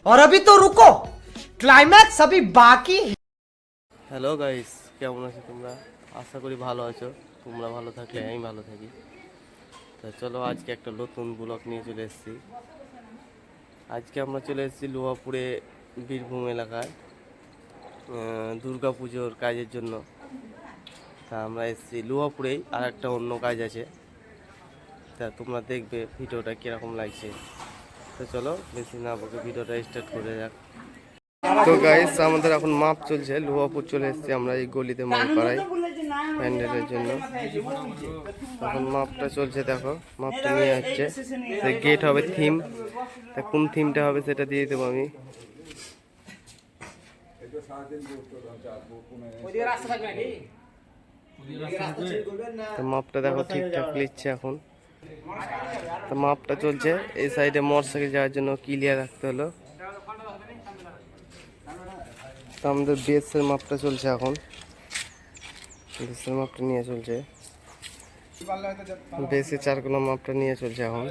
और अभी तो रुको, क्लाइमैक्स अभी बाकी। হ্যালো গাইস, কেমন আছো তোমরা? আশা করি ভালো আছো। তোমরা ভালো থাকলে আমি ভালো থাকি। তো চলো আজকে একটা নতুন ব্লগ নিয়ে চলে এসেছি। আজকে আমরা চলে এসেছি লোহাপুরে, বীরভূম এলাকায় দুর্গা পুজোর কাজের জন্য। তা আমরা এসেছি লোহাপুরেই, আর একটা অন্য কাজ আছে। তা তোমরা দেখবে ভিডিওটা কীরকম লাগছে। তো চলো বেশি না বকে ভিডিওটা স্টার্ট করে যাক। তো গাইস, আমাদের এখন মাপ চলছে। লোহাপুর চলে এসেছি আমরা এই গলিতে মাল পাড়াই প্যান্ডেলের জন্য। এখন মাপটা চলছে, দেখো মাপটা নিয়ে যাচ্ছে। গেট হবে থিম, তা কোন থিমটা হবে সেটা দিয়ে দেবো আমি। তো মাপটা দেখো ঠিকঠাক নিচ্ছে এখন। তো মাপটা চলছে, এই সাইডে মোটরসাইকেল যাওয়ার জন্য ক্লিয়ার রাখতে হলো। তো আমাদের বেসের মাপটা চলছে এখন, বেসের মাপটা নিয়ে চলছে, বেসে 4 কোনা মাপটা নিয়ে চলছে এখন।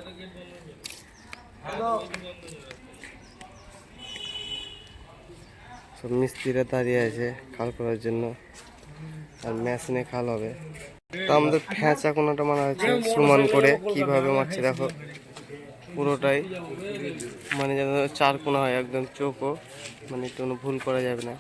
সব মিস্ত্রিরা দাঁড়িয়ে আছে খাল করার জন্য, আর মেশিনে খাল হবে। তো আমাদের ফ্যাঁচা কোনাটা মারা হচ্ছে সমান করে, কিভাবে মারছে দেখো পুরোটাই, মানে যেন 4 কোনা হয় একদম চোখও, মানে কোনো ভুল করা যাবে না।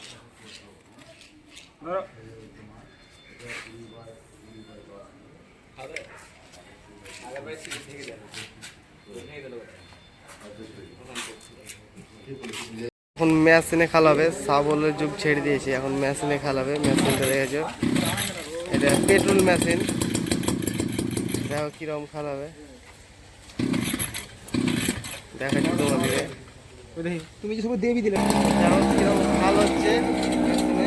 এখন মেশিনে খাল হবে, সাবলের যুগ ছেড়ে দিয়েছি, এখন মেশিনে খাল হবে। মেশিনটা দেখেছো, এটা পেট্রোল মেশিন। দেখো কিরকম খাল হবে, দেখাচ্ছি তোমাদেরকে। তুমি যে সব দেবী দিলে, দেখো কিরকম খাল হচ্ছে মেশিনে।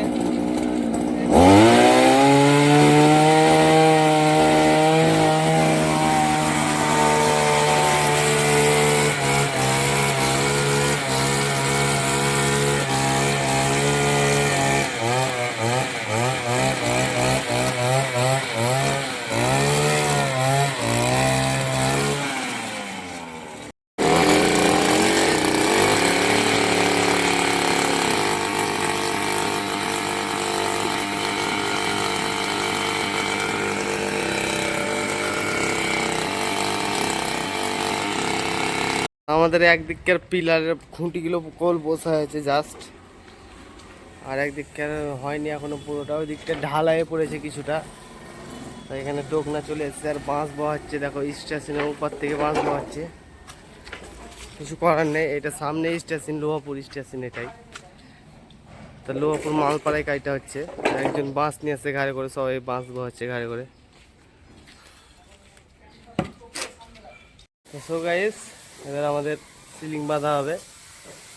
আমাদের একদিককার পিলারের খুঁটিগুলো কোল বসা হয়েছে জাস্ট, আর একদিককার হয়নি এখনো পুরোটা। ওই দিকটা ঢালাইয়ে পড়েছে কিছুটা, তাই এখানে টোকনা চলে এসেছে। আর বাঁশ বহাচ্ছে, দেখো স্টেশনের উপর থেকে বাঁশ বহাচ্ছে। কিছু করার নেই, এটা সামনে স্টেশন, লোহাপুর স্টেশন এটাই। তা লোহাপুর মালপাড়ায় কাজটা হচ্ছে। একজন বাঁশ নিয়ে আসছে ঘাড়ে করে, সবাই বাঁশ বহাচ্ছে ঘাড়ে করে। সো গাইস, এবার আমাদের সিলিং বাঁধা হবে।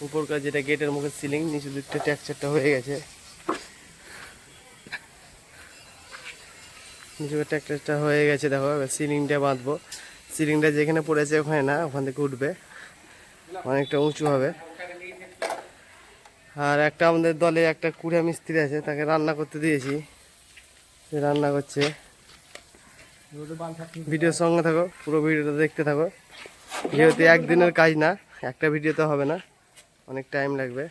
উপরকার যেটা গেটের মুখে সিলিং, নিচের দিকটা টেক্সচারটা হয়ে গেছে। নিচের টেক্সচারটা হয়ে গেছে, দেখো এবার সিলিংটা বাঁধবো। সিলিংটা যেখানে পড়েছে ওখানে না, ওখান থেকে উঠবে, অনেকটা উঁচু হবে। আর একটা আমাদের দলে একটা কুড়া মিস্ত্রি আছে, তাকে রান্না করতে দিয়েছি, রান্না করছে। ভিডিওর সঙ্গে থাকো, পুরো ভিডিওটা দেখতে থাকো, যেহেতু একদিনের কাজ না, একটা ভিডিওতে হবে না, অনেক টাইম লাগবে।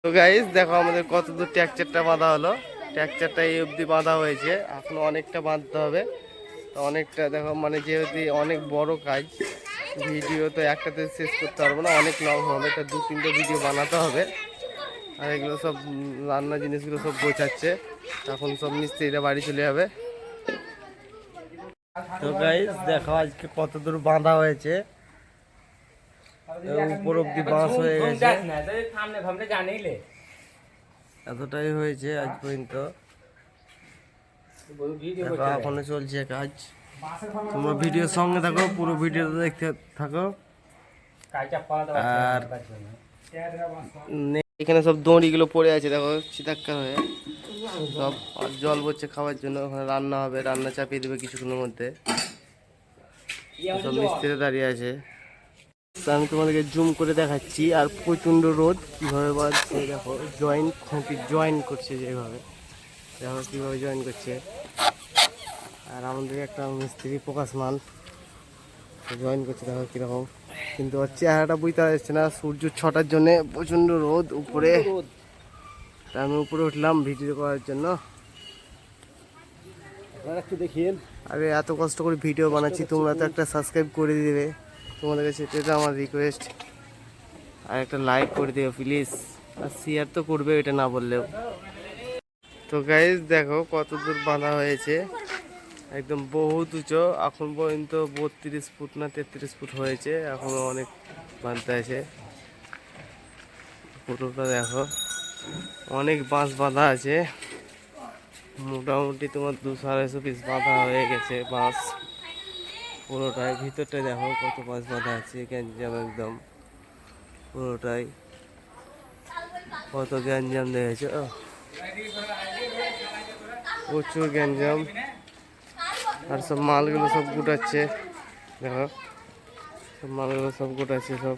তো গাইস দেখো আমাদের কত দূর টেক্সচারটা বাঁধা হলো। টেক্সচারটা এই অবধি বাঁধা হয়েছে, এখনো অনেকটা বাঁধতে হবে। তো অনেকটা দেখো, মানে যেহেতু অনেক বড় কাজ, ভিডিও তো একটাতে শেষ করতে পারবো না, অনেক লং হবে। তো 2-3টে ভিডিও বানাতে হবে। আর এগুলো সব রান্না জিনিসগুলো সব গোছাচ্ছে, তখন সব মিস্ত্রিরা বাড়ি চলে যাবে। তো গাইস দেখো আজকে কত দূর বাঁধা হয়েছে, উপর অব্দি বাঁশ হয়ে গেছে, এতটাই হয়েছে আজ পর্যন্ত। এখনো চলছে কাজ, তোমরা ভিডিওর সঙ্গে থাকো, পুরো ভিডিওটা দেখতে থাকো। আর এখানে সব দড়িগুলো পড়ে আছে, দেখো চিতাক্কার হয়ে সব, জল পড়ছে খাওয়ার জন্য। ওখানে রান্না হবে, রান্না চাপিয়ে দেবে কিছুক্ষণের মধ্যে। সব মিস্ত্রি দাঁড়িয়ে আছে, আমি তোমাদেরকে জুম করে দেখাচ্ছি। আর প্রচণ্ড রোদ, কীভাবে বাজছে দেখো, জয়েন খুঁটি জয়েন করছে যেভাবে, দেখো কীভাবে জয়েন করছে। আর আমাদের একটা মিস্ত্রি প্রকাশ মাল, জয়েন করছে, দেখো কীরকম। কিন্তু ওর চেহারাটা বুঝতে পারছে না, সূর্য 6টার জন্যে প্রচণ্ড রোদ উপরে। তা আমি উপরে উঠলাম ভিডিও করার জন্য। একটু দেখিয়ে আরে এত কষ্ট করে ভিডিও বানাচ্ছি, তোমরা তো একটা সাবস্ক্রাইব করে দিবে, তোমাদের কাছে এটা আমার রিকোয়েস্ট। আর একটা লাইক করে দিও প্লিজ, আর শেয়ার তো করবে এটা না বললেও। তো গাইজ দেখো কত দূর বাঁধা হয়েছে, একদম বহুত উঁচু। এখন পর্যন্ত 32 ফুট না 33 ফুট হয়েছে, এখনো অনেক বাঁধতে আছে। পুরোটা দেখো অনেক বাঁশ বাঁধা আছে, মোটামুটি তোমার 200-250 পিস বাঁধা হয়ে গেছে বাঁশ পুরোটাই। ভিতরটায় দেখো কত বাঁশ বাঁধা আছে, গ্যাঞ্জাম একদম পুরোটাই, কত গ্যাঞ্জাম দেখেছো, প্রচুর গ্যাঞ্জাম। আর সব মালগুলো সব গুটাচ্ছে, দেখো সব মালগুলো সব গুটাচ্ছে সব।